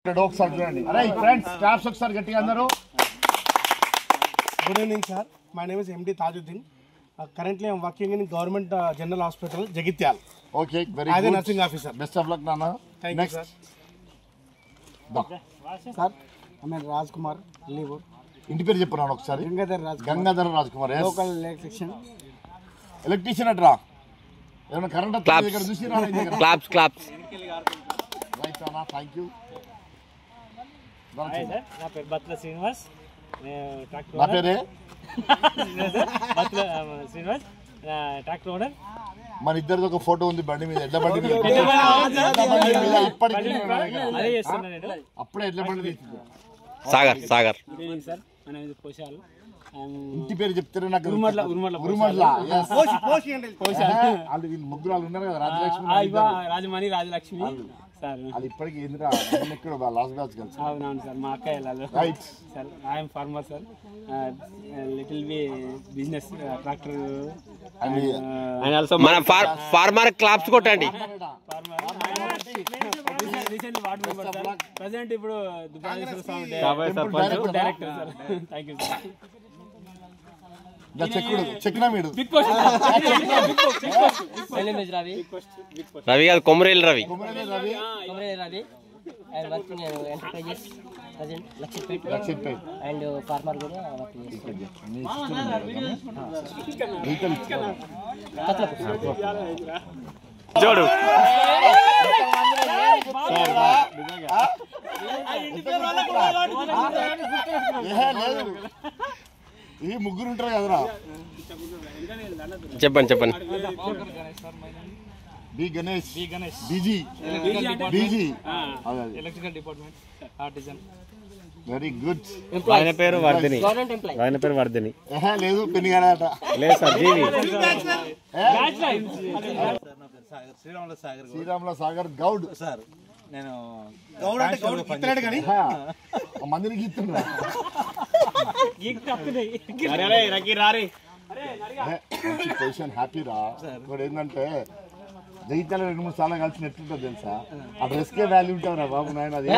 Friends, claps ఒకసారి గట్టిగా అందరూ. Good evening, sir. My name is MD Tajuddin. Currently, I am working in Government General Hospital, Jagityal. Okay, very As good. a nursing officer. Best of luck, Nana. Thank Next. you, sir. Sir, I am Rajkumar, Leewood. ఇంటి పేరు చెప్పు ఒకసారి. Gangadhara Rajkumar. Local electrician. Electrician అట్రా. ఏమైనా current అత్తది ఇక్కడ చూసి రా ఇక్కడ. క్లాప్స్. రైట్ అన్న, థాంక్ యూ. హాయ్ సార్, నా పేరు బత్ల శ్రీనివాస్. నా పేరే బత్ల శ్రీనివాస్, ట్రాక్టర్ ఓనర్. మన ఇద్దరిది ఒక ఫోటో ఉంది బండి మీద, ఎడ్ల బండి మీద. అదే చేస్తున్నా నేను. అప్పుడే ఎడ్ల బండి తీసింది. సాగర్ సార్, మన పోషాలు. ఇంటి పేరు చెప్తారు నాకు. ఉరుమడ్ల. వాళ్ళు వీళ్ళు ముగ్గురు వాళ్ళు ఉన్నారు కదా, రాజలక్ష్మి రాజమణి, రాజలక్ష్మి సార్. అది ఇప్పటికి ఏంద్రా ఎక్కడ లాస్ట్ బ్యాచ్ కలిసి. అవునవును సార్, మా అక్క వెళ్ళాలి. Right sir, I'm farmer sir. Little bit business tractor. మన ఫార్మర్ క్లాప్స్ కొట్టండి. Recently ward member sir. Present ఇప్పుడు director sir. Thank you sir. చెక్నా మీరు రవి కాదు, Komarelu Ravi. and working in enterprises present Lakshipet and farmer కూడా working చూడు ఈ ముగ్గురు ఉంటారు కదరా. చెప్పండి. బి గణేష్, బీజీ. Electrical department, artisan. Very good. ఆయన పేరు వర్ధిని. government employee. ఆయన పేరు వర్ధిని. లేదు పెన్నిగాడట. లేదు సార్, జీవి. శ్రీరాముల సాగర్ గౌడ్. సార్, నేను గౌడ్ అంటే గౌడ్ గిత్తలేడు కానీ మందిని గీస్తున్నా. పొజిషన్ హ్యాపీ రా. ఇక్కడ ఏంటంటే జగిత్యాల 2-3 సార్లు కలిసి నెట్టుంటుంది తెలుసా. ఆ డ్రెస్కే వాల్యూ ఉంటావు రా బాబు నాయన. అది